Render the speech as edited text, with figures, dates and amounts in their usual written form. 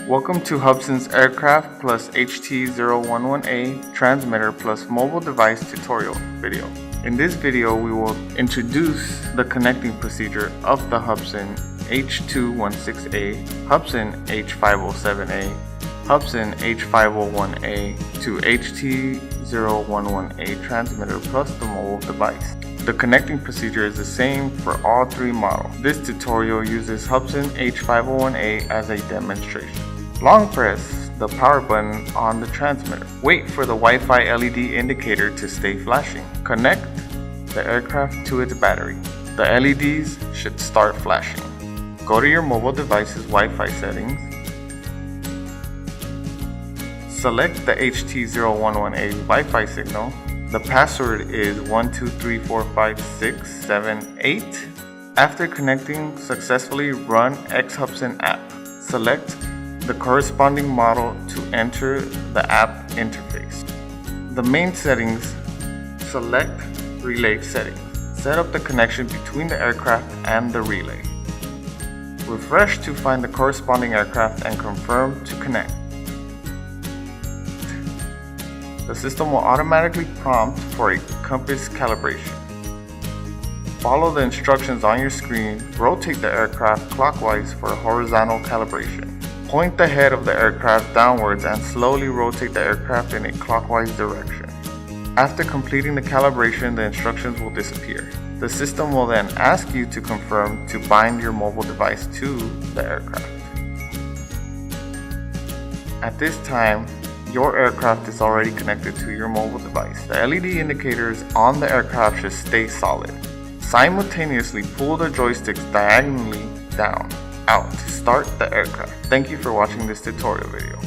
Welcome to Hubsan's Aircraft plus HT011A transmitter plus mobile device tutorial video. In this video, we will introduce the connecting procedure of the Hubsan H216A, Hubsan H507A, Hubsan H501A to HT011A transmitter plus the mobile device. The connecting procedure is the same for all three models. This tutorial uses Hubsan H501A as a demonstration. Long press the power button on the transmitter. Wait for the Wi-Fi LED indicator to stay flashing. Connect the aircraft to its battery. The LEDs should start flashing. Go to your mobile device's Wi-Fi settings. Select the HT011A Wi-Fi signal. The password is 123456778. After connecting, successfully run Hubsan app. Select the corresponding model to enter the app interface. The main settings, select relay settings. Set up the connection between the aircraft and the relay. Refresh to find the corresponding aircraft and confirm to connect. The system will automatically prompt for a compass calibration. Follow the instructions on your screen. Rotate the aircraft clockwise for horizontal calibration. Point the head of the aircraft downwards and slowly rotate the aircraft in a clockwise direction. After completing the calibration, the instructions will disappear. The system will then ask you to confirm to bind your mobile device to the aircraft. At this time, your aircraft is already connected to your mobile device. The LED indicators on the aircraft should stay solid. Simultaneously pull the joysticks diagonally down, out to start the aircraft. Thank you for watching this tutorial video.